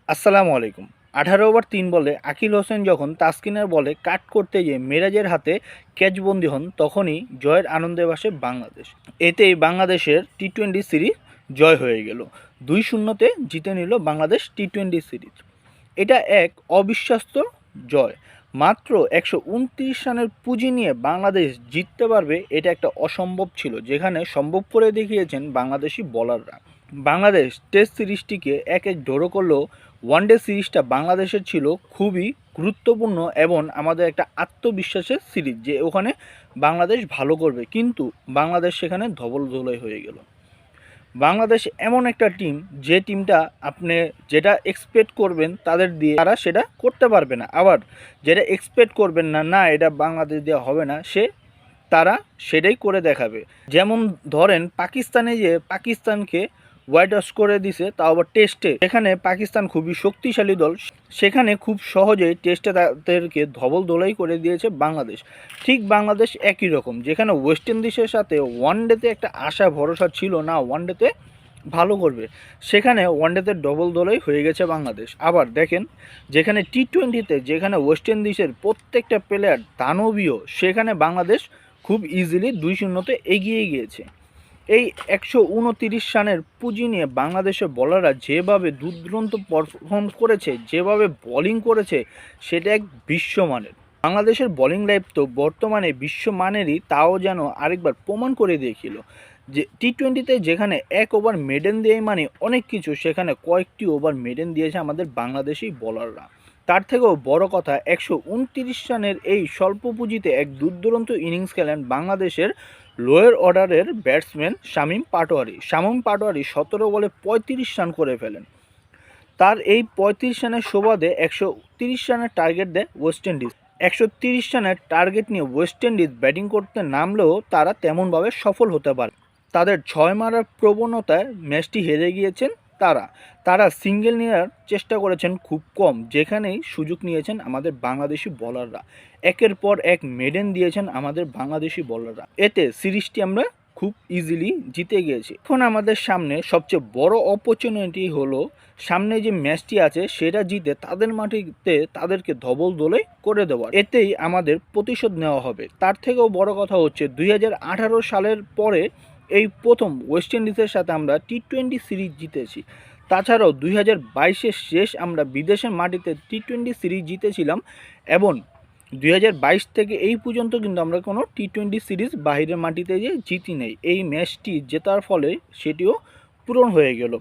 আসসালামু আলাইকুম। ১৮ ওভার ৩ বলে আকিল হোসেন যখন তাসকিনের বলে কাট করতে গিয়ে মিরাজের হাতে ক্যাচবন্দি হন, তখনই জয়ের আনন্দে ভাসে বাংলাদেশ। এতেই বাংলাদেশের টি-টোয়েন্টি সিরিজ জয় হয়ে গেল। ২-০তে জিতে নিল বাংলাদেশ টি-টোয়েন্টি সিরিজ। এটা এক অবিশ্বাস্য জয়। মাত্র ১২৯ রানের পুঁজি নিয়ে বাংলাদেশ জিততে পারবে, এটা একটা অসম্ভব ছিল, যেখানে সম্ভব করে দেখিয়েছেন বাংলাদেশি বোলাররা। বাংলাদেশ টেস্ট সিরিজটিকে ১-১ ড্র করলেও ওয়ানডে সিরিজটা বাংলাদেশের ছিল খুবই গুরুত্বপূর্ণ এবং আমাদের একটা আত্মবিশ্বাসের সিরিজ যে ওখানে বাংলাদেশ ভালো করবে, কিন্তু বাংলাদেশ সেখানে ধবলধোলাই হয়ে গেল। বাংলাদেশ এমন একটা টিম, যে টিমটা আপনি যেটা এক্সপেক্ট করবেন তাদের দিয়ে তারা সেটা করতে পারবে না, আবার যেটা এক্সপেক্ট করবেন না না এটা বাংলাদেশ দেওয়া হবে না, তারা সেটাই করে দেখাবে। যেমন ধরেন পাকিস্তানকে হোয়াইট ওয়াশ করে দিছে, তাও আবার টেস্টে, সেখানে পাকিস্তান খুবই শক্তিশালী দল, সেখানে খুব সহজেই টেস্টে তাদেরকে ধবলধোলাই করে দিয়েছে বাংলাদেশ। ঠিক বাংলাদেশ একই রকম, যেখানে ওয়েস্ট ইন্ডিজের সাথে ওয়ানডেতে একটা আশা ভরসা ছিল না ওয়ানডেতে ভালো করবে, সেখানে ওয়ানডেতে ধবলধোলাই হয়ে গেছে বাংলাদেশ। আবার দেখেন, যেখানে টি-টোয়েন্টিতে যেখানে ওয়েস্ট ইন্ডিজের প্রত্যেকটা প্লেয়ার দানবীয়, সেখানে বাংলাদেশ খুব ইজিলি ২-০তে এগিয়ে গিয়েছে। এই ১২৯ রানের পুঁজি নিয়ে বাংলাদেশের বোলাররা যেভাবে দুর্দান্ত পারফর্ম করেছে, যেভাবে বোলিং করেছে, সেটা এক বিশ্বমানের। বাংলাদেশের বোলিং লাইফ তো বর্তমানে বিশ্বমানেরই, তাও যেন আরেকবার প্রমাণ করে দেখিল যে টি-টোয়েন্টিতে যেখানে এক ওভার মেডেন দেয় মানে অনেক কিছু, সেখানে কয়েকটি ওভার মেডেন দিয়েছে আমাদের বাংলাদেশি বোলাররা। তার থেকেও বড় কথা, ১২৯ রানের এই স্বল্প পুঁজিতে এক দুর্দান্ত ইনিংস খেলেন বাংলাদেশের লোয়ার অর্ডারের ব্যাটসম্যান শামীম পাটোয়ারি ১৭ বলে ৩৫ রান করে ফেলেন। তার এই ৩৫ রানের সুবাদে ১৩০ রানের টার্গেট দেয় ওয়েস্ট ইন্ডিজ। ১৩০ রানের টার্গেট নিয়ে ওয়েস্ট ইন্ডিজ ব্যাটিং করতে নামলেও তারা তেমনভাবে সফল হতে পারে। তাদের ৬ মারার প্রবণতায় ম্যাচটি হেরে গিয়েছেন তারা সিঙ্গেল নেওয়ার চেষ্টা করেছেন খুব কম, যেখানেই সুযোগ নিয়েছেন আমাদের বাংলাদেশি বোলাররা। একের পর এক মেডেন দিয়েছেন আমাদের বাংলাদেশি বোলাররা, এতে সিরিজটি আমরা খুব ইজিলি জিতে গিয়েছি। এখন আমাদের সামনে সবচেয়ে বড় অপরচুনিটি হলো সামনে যে ম্যাচটি আছে সেটা জিতে তাদের মাটিতে তাদেরকে ধবলধোলাই করে দেওয়ার, এতেই আমাদের প্রতিশোধ নেওয়া হবে। তার থেকেও বড় কথা হচ্ছে ২০১৮ সালের পরে এই প্রথম ওয়েস্ট ইন্ডিজের সাথে আমরা টি-টোয়েন্টি সিরিজ জিতেছি। তাছাড়াও ২০২২-এর শেষ আমরা বিদেশের মাটিতে টি-টোয়েন্টি সিরিজ জিতেছিলাম, এবং ২০২২ থেকে এই পর্যন্ত কিন্তু আমরা কোনো টি-টোয়েন্টি সিরিজ বাইরের মাটিতে যে জিতি নেই। এই ম্যাচটি জেতার ফলে সেটিও পূরণ হয়ে গেল।